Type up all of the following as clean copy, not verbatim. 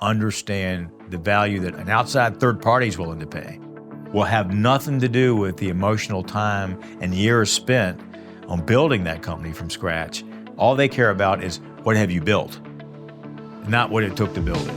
understand the value that an outside third party is willing to pay will have nothing to do with the emotional time and years spent on building that company from scratch. All they care about is what have you built, not what it took to build it.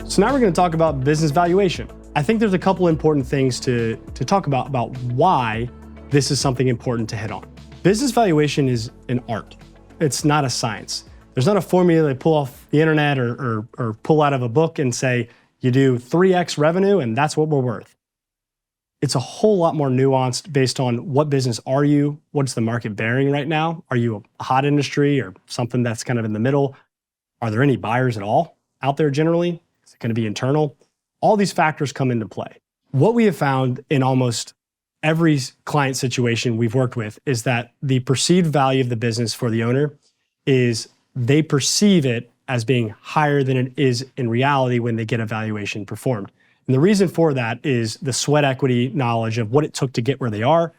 So now we're going to talk about business valuation. I think there's a couple important things to talk about why this is something important to hit on. Business valuation is an art. It's not a science. There's not a formula they pull off the internet or pull out of a book and say, you do 3x revenue and that's what we're worth. It's a whole lot more nuanced based on what business are you? What's the market bearing right now? Are you a hot industry or something that's kind of in the middle? Are there any buyers at all out there generally? Is it going to be internal? All these factors come into play. What we have found in almost every client situation we've worked with is that the perceived value of the business for the owner is they perceive it as being higher than it is in reality when they get a valuation performed. And the reason for that is the sweat equity knowledge of what it took to get where they are,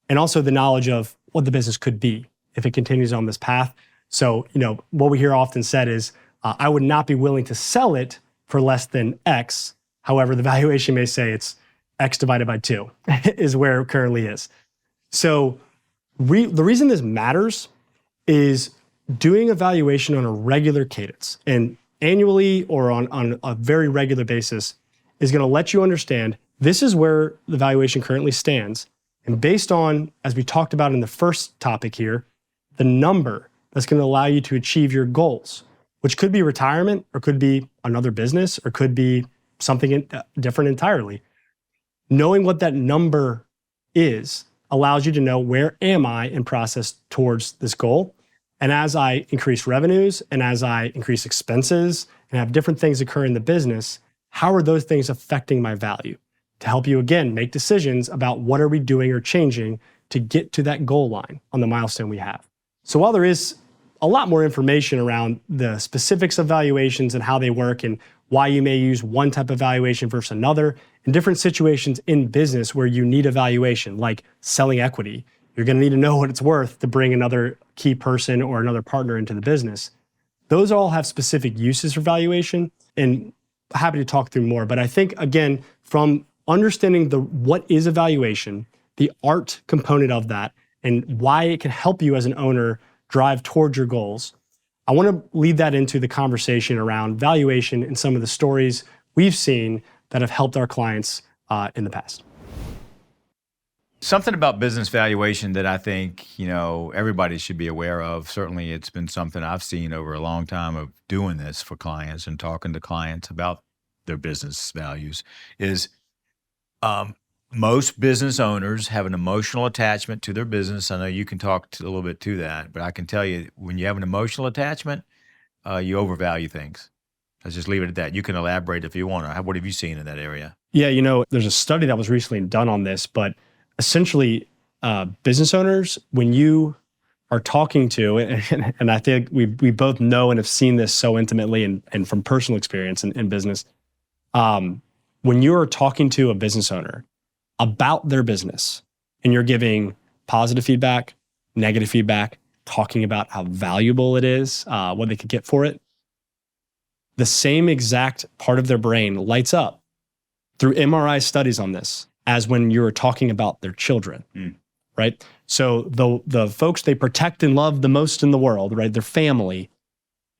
and also the knowledge of what the business could be if it continues on this path. So, what we hear often said is, I would not be willing to sell it for less than X. However, the valuation may say it's X divided by 2 is where it currently is. So the reason this matters is doing a valuation on a regular cadence and annually or on a very regular basis is going to let you understand this is where the valuation currently stands. And based on, as we talked about in the first topic here, the number that's going to allow you to achieve your goals, which could be retirement or could be another business or could be something different entirely. Knowing what that number is allows you to know where am I in process towards this goal. And as I increase revenues and as I increase expenses and have different things occur in the business, how are those things affecting my value? To help you, again, make decisions about what are we doing or changing to get to that goal line on the milestone we have. So while there is a lot more information around the specifics of valuations and how they work and why you may use one type of valuation versus another, in different situations in business where you need a valuation, like selling equity, you're going to need to know what it's worth to bring another key person or another partner into the business. Those all have specific uses for valuation, and happy to talk through more. But I think, again, from understanding what is a valuation, the art component of that, and why it can help you as an owner drive towards your goals, I want to lead that into the conversation around valuation and some of the stories we've seen that have helped our clients in the past. Something about business valuation that I think, everybody should be aware of. Certainly it's been something I've seen over a long time of doing this for clients and talking to clients about their business values is most business owners have an emotional attachment to their business. I know you can talk a little bit to that, but I can tell you when you have an emotional attachment, you overvalue things. Let's just leave it at that. You can elaborate if you want. What have you seen in that area? Yeah, there's a study that was recently done on this, but essentially business owners, when you are talking to, and I think we both know and have seen this so intimately and from personal experience in business, when you are talking to a business owner about their business and you're giving positive feedback, negative feedback, talking about how valuable it is, what they could get for it, the same exact part of their brain lights up through MRI studies on this as when you're talking about their children, right? So the folks they protect and love the most in the world, right, their family,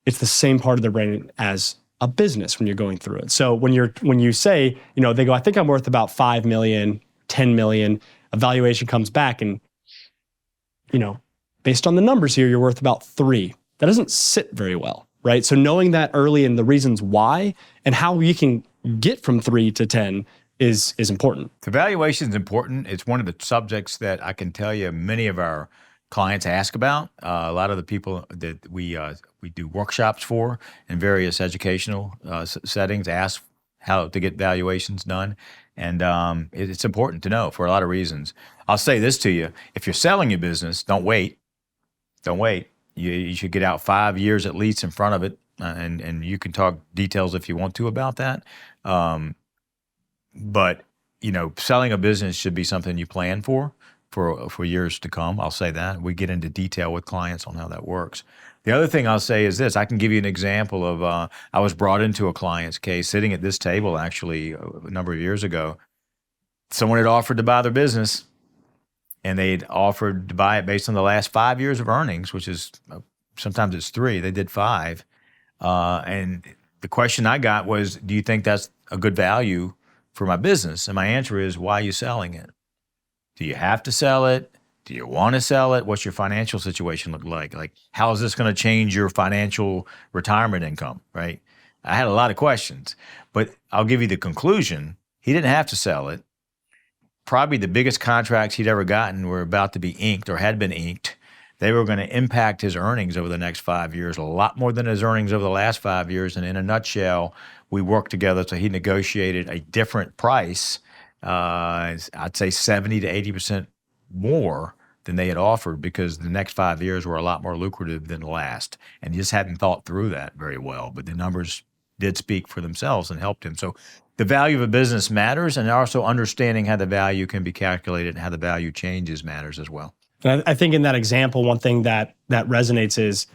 it's the same part of their brain as a business when you're going through it. So when you say, they go, I think I'm worth about 5 million, 10 million, a valuation comes back and, based on the numbers here, you're worth about 3. That doesn't sit very well, right? So knowing that early and the reasons why and how you can get from 3 to 10 is important. The valuation is important. It's one of the subjects that I can tell you many of our clients ask about. A lot of the people that we do workshops for in various educational settings ask how to get valuations done. And it's important to know for a lot of reasons. I'll say this to you. If you're selling your business, don't wait. Don't wait. You should get out 5 years at least in front of it. And you can talk details if you want to about that. But selling a business should be something you plan for years to come. I'll say that. We get into detail with clients on how that works. The other thing I'll say is this. I can give you an example of I was brought into a client's case sitting at this table actually a number of years ago. Someone had offered to buy their business, and they'd offered to buy it based on the last 5 years of earnings, which is sometimes it's 3. They did 5. And the question I got was, do you think that's a good value for my business? And my answer is, why are you selling it? Do you have to sell it? Do you want to sell it? What's your financial situation look like? Like, how is this going to change your financial retirement income, right? I had a lot of questions, but I'll give you the conclusion. He didn't have to sell it. Probably the biggest contracts he'd ever gotten were about to be inked or had been inked. They were going to impact his earnings over the next 5 years, a lot more than his earnings over the last 5 years. And in a nutshell, we worked together. So he negotiated a different price, I'd say 70 to 80% more than they had offered, because the next 5 years were a lot more lucrative than the last. And he just hadn't thought through that very well. But the numbers did speak for themselves and helped him. So the value of a business matters, and also understanding how the value can be calculated and how the value changes matters as well. And I think in that example, one thing that resonates is,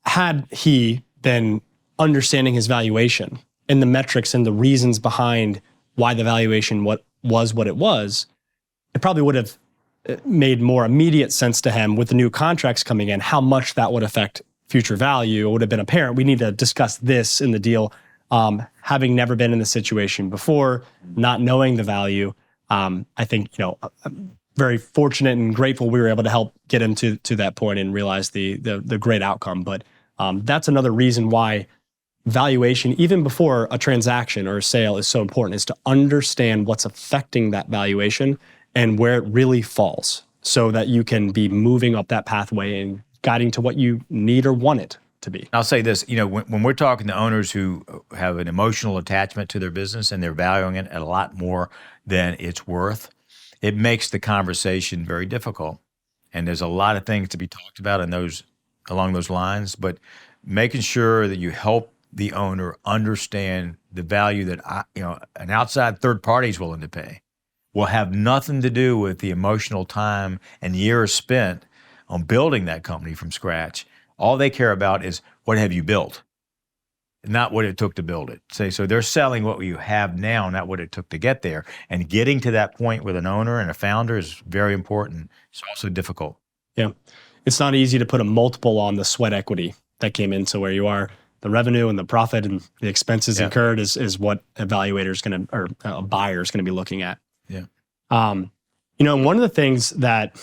had he been understanding his valuation and the metrics and the reasons behind why the valuation what it was, it probably would have made more immediate sense to him with the new contracts coming in, how much that would affect future value. It would have been apparent. We need to discuss this in the deal. Having never been in the situation before, not knowing the value, I think, I'm very fortunate and grateful we were able to help get him to that point and realize the great outcome. But that's another reason why valuation, even before a transaction or a sale, is so important, is to understand what's affecting that valuation and where it really falls, so that you can be moving up that pathway and guiding to what you need or want it to be. I'll say this, when we're talking to owners who have an emotional attachment to their business and they're valuing it at a lot more than it's worth, it makes the conversation very difficult. And there's a lot of things to be talked about along those lines, but making sure that you help the owner understand the value that an outside third party is willing to pay will have nothing to do with the emotional time and years spent on building that company from scratch. All they care about is, what have you built, not what it took to build it. So they're selling what you have now, not what it took to get there. And getting to that point with an owner and a founder is very important. It's also difficult. Yeah. It's not easy to put a multiple on the sweat equity that came into where you are. The revenue and the profit and the expenses incurred is what a buyer is going to be looking at. Yeah. One of the things that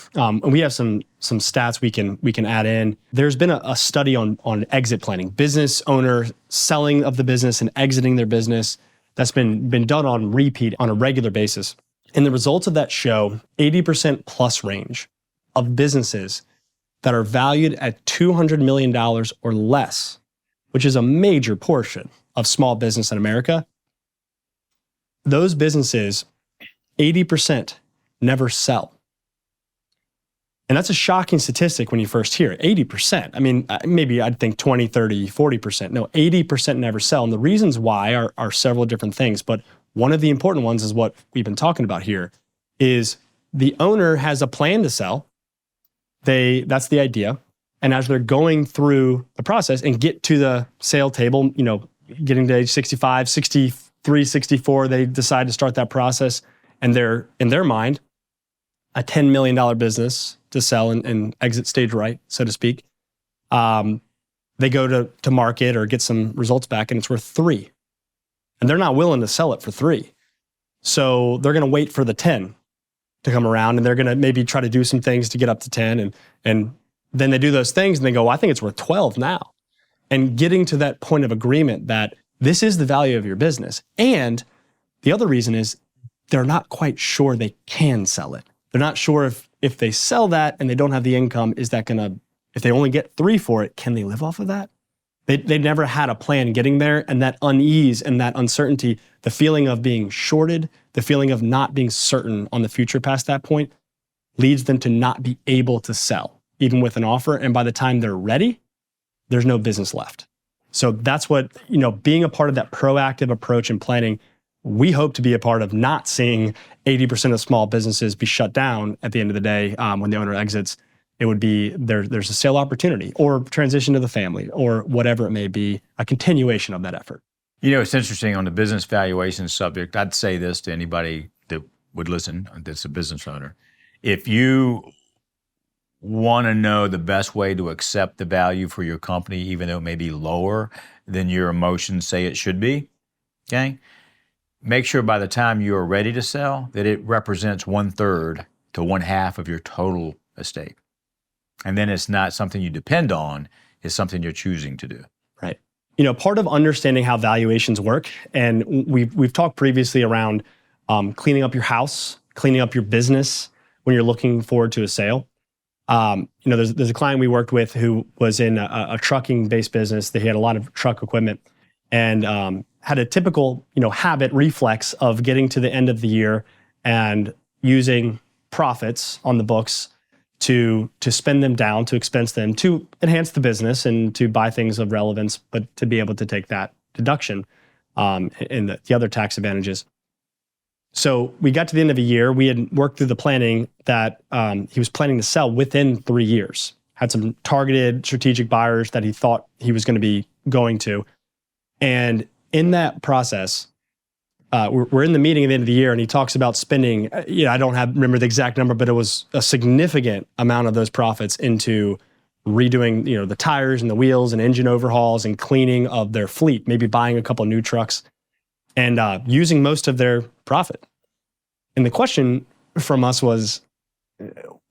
we have some stats we can add in. There's been a study on exit planning, business owner selling of the business and exiting their business, that's been done on repeat on a regular basis. And the results of that show 80% plus range of businesses that are valued at $200 million or less, which is a major portion of small business in America. Those businesses, 80% never sell. And that's a shocking statistic when you first hear it, 80%. I mean, maybe I'd think 20, 30, 40%. No, 80% never sell. And the reasons why are several different things. But one of the important ones is what we've been talking about here, is the owner has a plan to sell. That's the idea. And as they're going through the process and get to the sale table, getting to age 65, 63, 64, they decide to start that process. And they're, in their mind, a $10 million business to sell and exit stage right, so to speak. They go to market or get some results back, and it's worth 3. And they're not willing to sell it for 3. So they're going to wait for the 10 to come around, and they're going to maybe try to do some things to get up to 10. And then they do those things, and they go, well, I think it's worth 12 now. And getting to that point of agreement that this is the value of your business. And the other reason is they're not quite sure they can sell it. They're not sure if they sell that and they don't have the income, is that going to, if they only get 3 for it, can they live off of that? They never had a plan getting there, and that unease and that uncertainty, the feeling of being shorted, the feeling of not being certain on the future past that point, leads them to not be able to sell, even with an offer. And by the time they're ready, there's no business left. So that's what, being a part of that proactive approach and planning, we hope to be a part of not seeing 80% of small businesses be shut down at the end of the day when the owner exits. It would be there's a sale opportunity or transition to the family or whatever it may be, a continuation of that effort. It's interesting on the business valuation subject. I'd say this to anybody that would listen that's a business owner. If you want to know the best way to accept the value for your company, even though it may be lower than your emotions say it should be, okay? Make sure by the time you are ready to sell that it represents 1/3 to 1/2 of your total estate. And then it's not something you depend on, it's something you're choosing to do. Right. Part of understanding how valuations work, and we've talked previously around cleaning up your house, cleaning up your business when you're looking forward to a sale. There's a client we worked with who was in a trucking-based business. He had a lot of truck equipment and had a typical, habit reflex of getting to the end of the year and using profits on the books to spend them down, to expense them, to enhance the business and to buy things of relevance, but to be able to take that deduction and the other tax advantages. So we got to the end of a year. We had worked through the planning that he was planning to sell within 3 years. Had some targeted strategic buyers that he thought he was going to be going to. And in that process, we're in the meeting at the end of the year, and he talks about spending, I don't remember the exact number, but it was a significant amount of those profits into redoing, the tires and the wheels and engine overhauls and cleaning of their fleet, maybe buying a couple new trucks and using most of their profit. And the question from us was,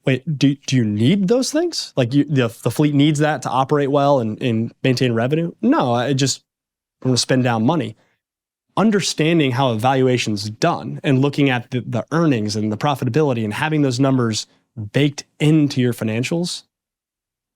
wait, do you need those things? Like the fleet needs that to operate well and maintain revenue? No, I just want to spend down money. Understanding how a valuation's done and looking at the earnings and the profitability and having those numbers baked into your financials,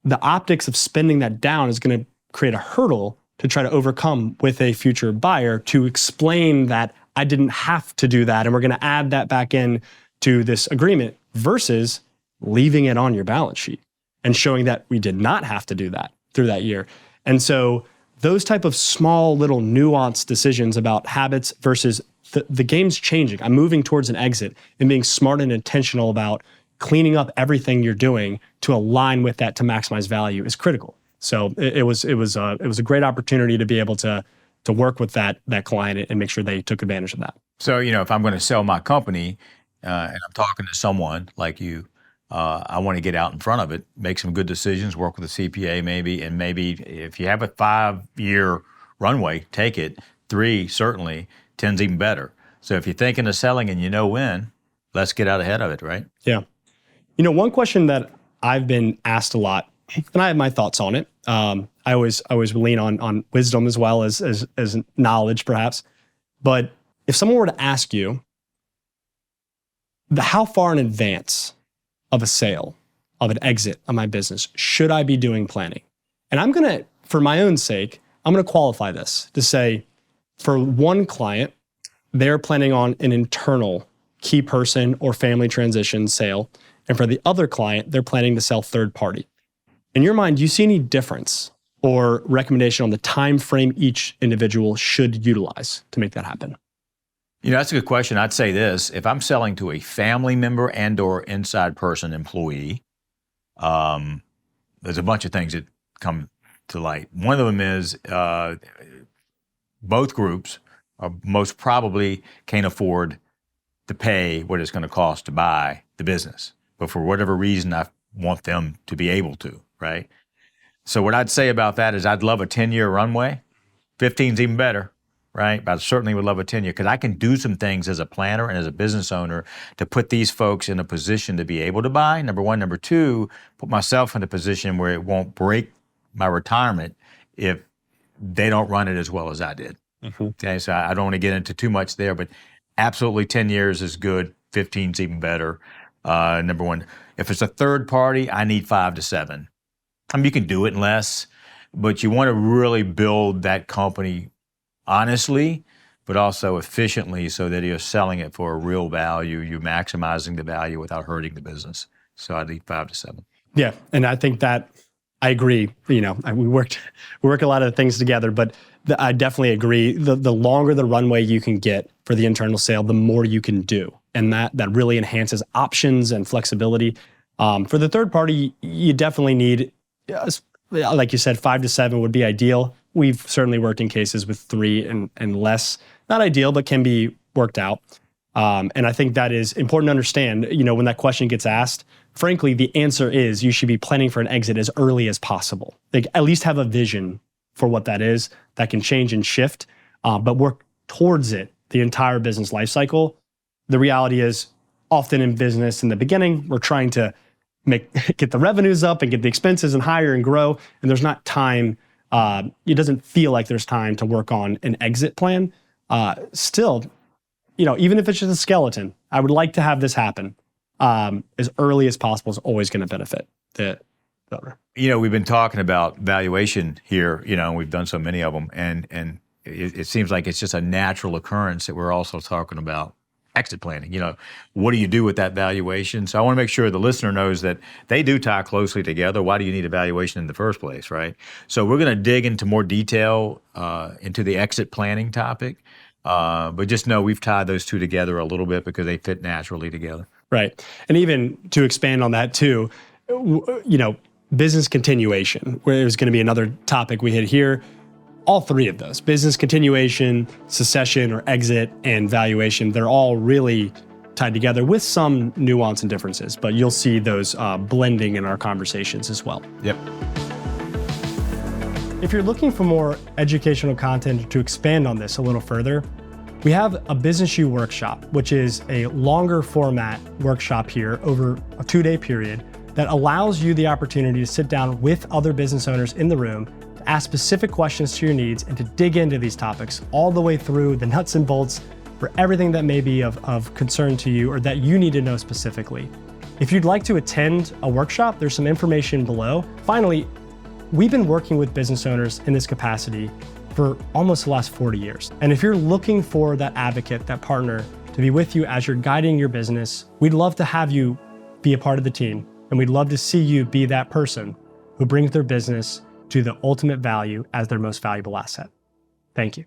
the optics of spending that down is going to create a hurdle to try to overcome with a future buyer to explain that I didn't have to do that and we're going to add that back in to this agreement versus leaving it on your balance sheet and showing that we did not have to do that through that year. And so those type of small little nuanced decisions about habits versus the game's changing. I'm moving towards an exit and being smart and intentional about cleaning up everything you're doing to align with that to maximize value is critical. So it was a great opportunity to be able to work with that client and make sure they took advantage of that. So, if I'm going to sell my company and I'm talking to someone like you, I want to get out in front of it, make some good decisions, work with a CPA maybe, and maybe if you have a 5-year runway, take it. 3, certainly. 10's even better. So if you're thinking of selling and you know when, let's get out ahead of it, right? Yeah. One question that I've been asked a lot, and I have my thoughts on it. I always lean on wisdom as well as knowledge, perhaps. But if someone were to ask you, how far in advance of a sale, of an exit of my business, should I be doing planning? And I'm going to, for my own sake, I'm going to qualify this to say, for one client, they're planning on an internal key person or family transition sale. And for the other client, they're planning to sell third party. In your mind, do you see any difference or recommendation on the time frame each individual should utilize to make that happen? That's a good question. I'd say this: if I'm selling to a family member and or inside person employee, there's a bunch of things that come to light. One of them is both groups most probably can't afford to pay what it's going to cost to buy the business. But for whatever reason, I want them to be able to, right? So what I'd say about that is I'd love a 10-year runway. 15's even better, right? But I certainly would love a 10-year because I can do some things as a planner and as a business owner to put these folks in a position to be able to buy, number one. Number two, put myself in a position where it won't break my retirement if they don't run it as well as I did. Mm-hmm. Okay, so I don't want to get into too much there, but absolutely 10 years is good. 15's even better. Number one, if it's a third party, I need 5 to 7. I mean, you can do it in less, but you want to really build that company honestly, but also efficiently so that you're selling it for a real value. You're maximizing the value without hurting the business. So I need 5 to 7. Yeah, and I think that I agree. We work a lot of things together, but I definitely agree. The longer the runway you can get for the internal sale, the more you can do. And that really enhances options and flexibility. For the third party, you definitely need, like you said, 5 to 7 would be ideal. We've certainly worked in cases with 3 and less. Not ideal, but can be worked out. And I think that is important to understand. When that question gets asked, frankly, the answer is you should be planning for an exit as early as possible. Like, at least have a vision for what that is. That can change and shift, but work towards it the entire business life cycle. The reality is, often in business in the beginning, we're trying to get the revenues up and get the expenses and hire and grow, and there's not time. It doesn't feel like there's time to work on an exit plan. Still, even if it's just a skeleton, I would like to have this happen as early as possible. Is always going to benefit the owner. We've been talking about valuation here, we've done so many of them, and it seems like it's just a natural occurrence that we're also talking about exit planning. What do you do with that valuation? So I want to make sure the listener knows that they do tie closely together. Why do you need a valuation in the first place, right? So we're going to dig into more detail into the exit planning topic, but just know we've tied those two together a little bit because they fit naturally together. Right. And even to expand on that too, business continuation, where there's going to be another topic we hit here. All 3 of those, business continuation, succession or exit, and valuation, they're all really tied together with some nuance and differences, but you'll see those blending in our conversations as well. Yep. If you're looking for more educational content to expand on this a little further, we have a Business U workshop, which is a longer format workshop here over a 2-day period that allows you the opportunity to sit down with other business owners in the room, to ask specific questions to your needs, and to dig into these topics all the way through the nuts and bolts for everything that may be of concern to you or that you need to know specifically. If you'd like to attend a workshop, there's some information below. Finally, we've been working with business owners in this capacity for almost the last 40 years. And if you're looking for that advocate, that partner to be with you as you're guiding your business, we'd love to have you be a part of the team. And we'd love to see you be that person who brings their business to the ultimate value as their most valuable asset. Thank you.